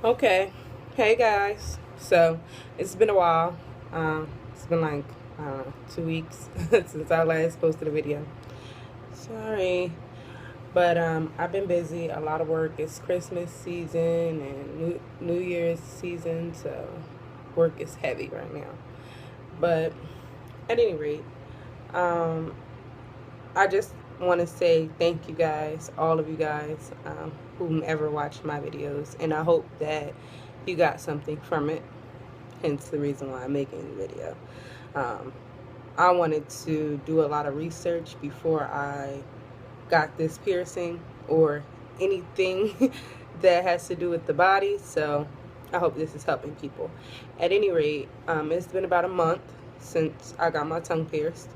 Okay. Hey guys. So it's been a while. It's been like 2 weeks since I last posted a video. Sorry, but I've been busy. A lot of work. It's Christmas season and New Year's season, so work is heavy right now. But at any rate, um, I just want to say thank you guys, all of you guys, whomever watched my videos, and I hope that you got something from it. Hence the reason why I'm making the video. Um, I wanted to do a lot of research before I got this piercing or anything that has to do with the body, so I hope this is helping people. At any rate, it's been about a month since I got my tongue pierced.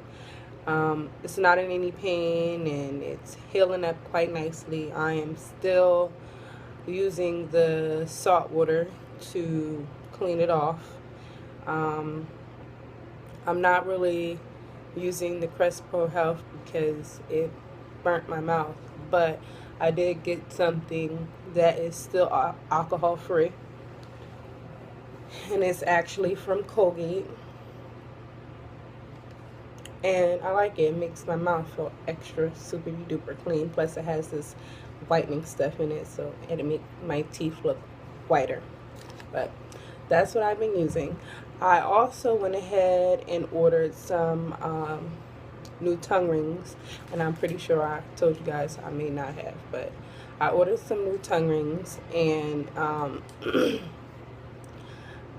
It's not in any pain and it's healing up quite nicely. I am still using the salt water to clean it off. Um, I'm not really using the Crespo Health because it burnt my mouth, but I did get something that is still alcohol free, and it's actually from Colgate, and I like it. It makes my mouth feel extra super duper clean, plus it has this whitening stuff in it, so it'll make my teeth look whiter. But that's what I've been using. I also went ahead and ordered some new tongue rings, and I'm pretty sure I told you guys I may not have, but I ordered some new tongue rings, and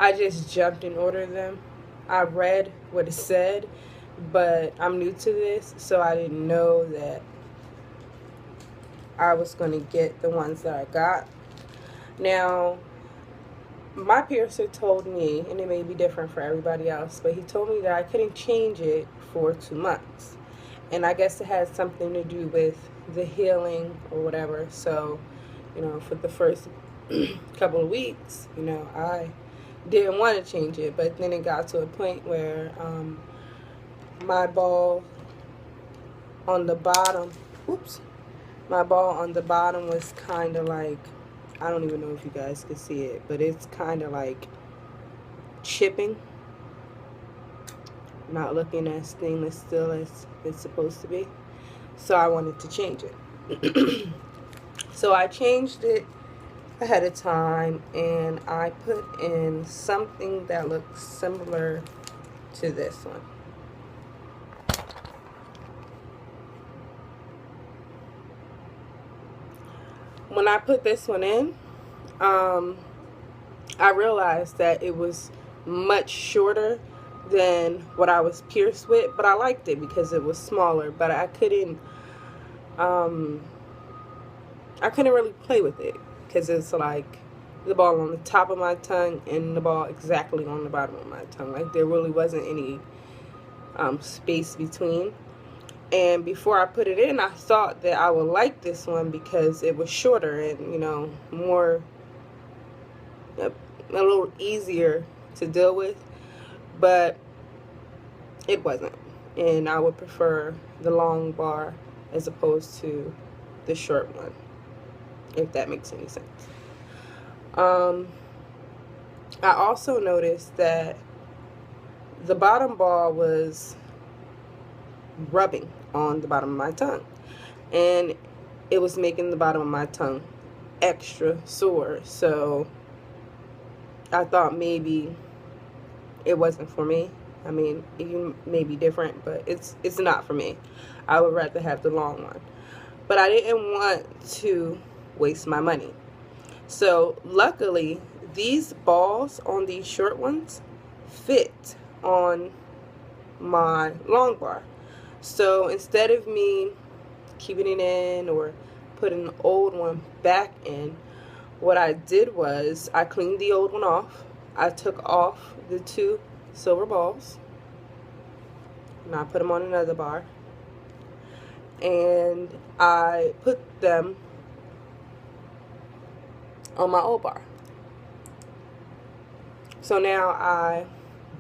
I just jumped and ordered them. I read what it said, but I'm new to this, so I didn't know that I was going to get the ones that I got. Now, my piercer told me, and it may be different for everybody else, but he told me that I couldn't change it for 2 months. And I guess it has something to do with the healing or whatever. So, for the first couple of weeks, I didn't want to change it. But then it got to a point where my ball on the bottom, my ball on the bottom was kind of like, I don't even know if you guys can see it, but it's kind of like chipping, not looking as stainless steel as it's supposed to be. So I wanted to change it. So I changed it ahead of time, and I put in something that looks similar to this one. When I put this one in, I realized that it was much shorter than what I was pierced with, but I liked it because it was smaller, but I couldn't really play with it because it's like the ball on the top of my tongue and the ball exactly on the bottom of my tongue. Like there really wasn't any space between. And before I put it in, I thought that I would like this one because it was shorter and, more, a little easier to deal with. But it wasn't. And I would prefer the long bar as opposed to the short one, if that makes any sense. I also noticed that the bottom ball was rubbing on the bottom of my tongue, and it was making the bottom of my tongue extra sore. So I thought maybe it wasn't for me. I mean, it may be different, but it's not for me. I would rather have the long one, but I didn't want to waste my money. So luckily, these balls on these short ones fit on my long bar. So instead of me keeping it in or putting the old one back in, what I did was I cleaned the old one off. I took off the 2 silver balls, and I put them on another bar, and I put them on my old bar. So now I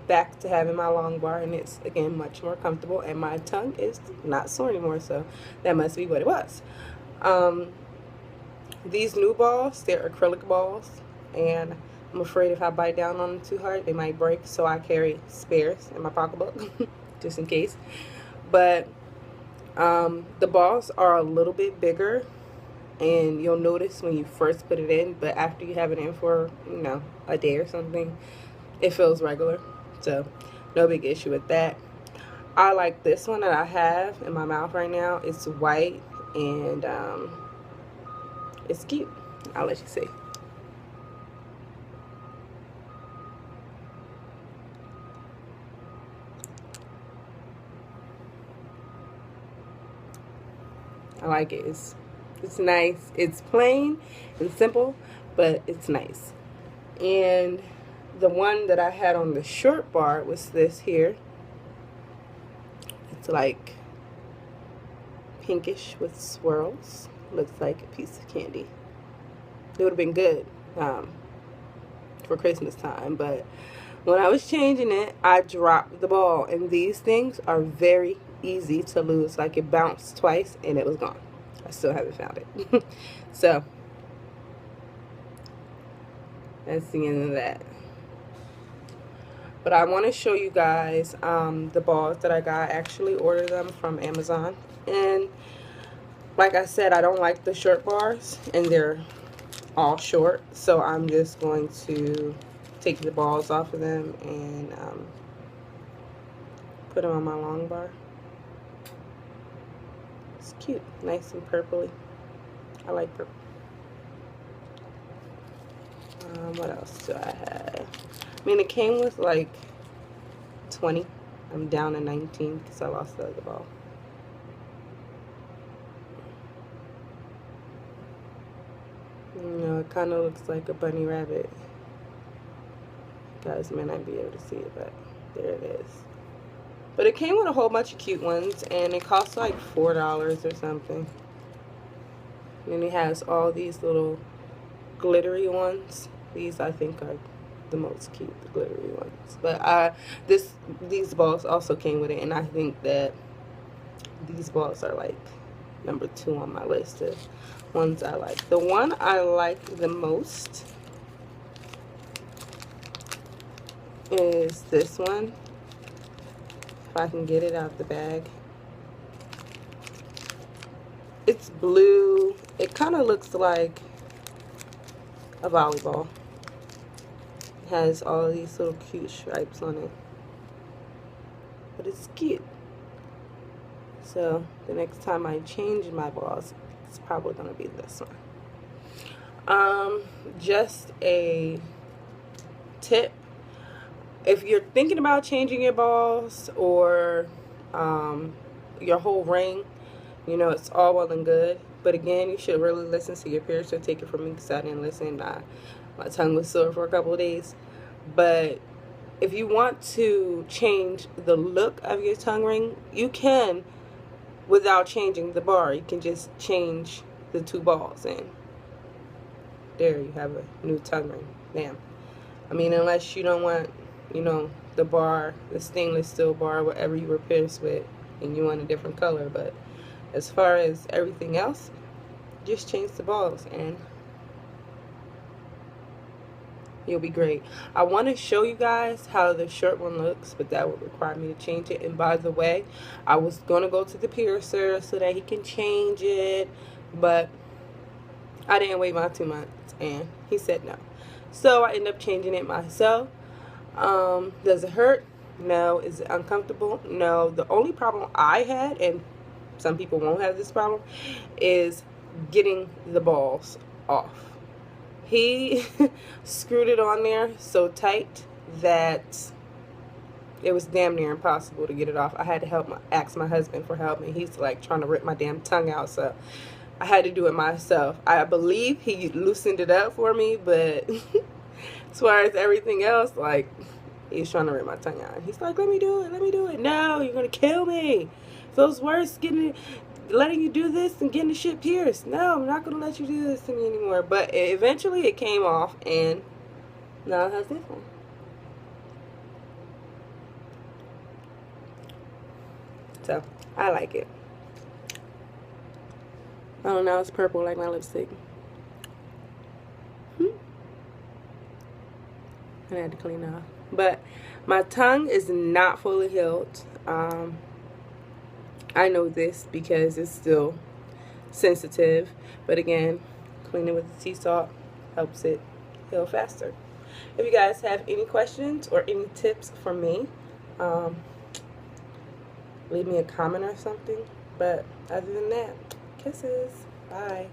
back to having my long bar, and it's again much more comfortable, and my tongue is not sore anymore, so that must be what it was. These new balls, they're acrylic balls, and I'm afraid if I bite down on them too hard, they might break. So I carry spares in my pocketbook just in case. But the balls are a little bit bigger, and you'll notice when you first put it in, but after you have it in for, you know, a day or something, it feels regular. So no big issue with that. I like this one that I have in my mouth right now. It's white, and it's cute. I'll let you see. I like it. It's nice. It's plain and simple, but it's nice. And the one that I had on the short bar was this here. It's like pinkish with swirls. Looks like a piece of candy. It would have been good for Christmas time, but when I was changing it, I dropped the ball, and these things are very easy to lose. Like, it bounced twice and it was gone. I still haven't found it. So that's the end of that. But I want to show you guys the balls that I got. I actually ordered them from Amazon, and like I said, I don't like the short bars, and they're all short, so I'm just going to take the balls off of them and put them on my long bar. It's cute, nice and purpley. I like purple. What else do I have? I mean, it came with like 20. I'm down to 19 because I lost the other ball. You know, it kind of looks like a bunny rabbit. You guys may not be able to see it, but there it is. But it came with a whole bunch of cute ones, and it cost like $4 or something. And then it has all these little glittery ones. These I think are the most cute, the glittery ones. But these balls also came with it, and I think that these balls are like number 2 on my list of ones I like. The one I like the most is this one. If I can get it out the bag. It's blue. It kind of looks like a volleyball. It has all these little cute stripes on it. But it's cute. So the next time I change my balls, it's probably going to be this one. Just a tip. If you're thinking about changing your balls or your whole ring, you know, it's all well and good. But again, you should really listen to your piercer. Take it from me because I didn't listen. My tongue was sore for a couple of days. But if you want to change the look of your tongue ring, you can without changing the bar. You can just change the 2 balls, and there you have a new tongue ring. Bam. I mean, unless you don't want, you know, the bar, the stainless steel bar, whatever you were pierced with, and you want a different color. But as far as everything else, just change the balls and you'll be great. I want to show you guys how the short one looks, but that would require me to change it. And by the way, I was going to go to the piercer so that he can change it, but I didn't wait my 2 months, and he said no. So I ended up changing it myself. Does it hurt? No. Is it uncomfortable? No. The only problem I had, and some people won't have this problem, is getting the balls off. He screwed it on there so tight that it was damn near impossible to get it off. I had to ask my husband for help, and he's like trying to rip my damn tongue out, so I had to do it myself. I believe he loosened it up for me, but as far as everything else, like, he's trying to rip my tongue out. He's like, let me do it, let me do it. No, you're going to kill me. Feels worse letting you do this and getting the shit pierced. No, I'm not going to let you do this to me anymore. But eventually it came off, and now it has this one. So, I like it. Oh, now it's purple like my lipstick. and I had to clean it off. But my tongue is not fully healed. I know this because it's still sensitive, but again, cleaning with the sea salt helps it heal faster. If you guys have any questions or any tips for me, leave me a comment or something. But other than that, kisses. Bye.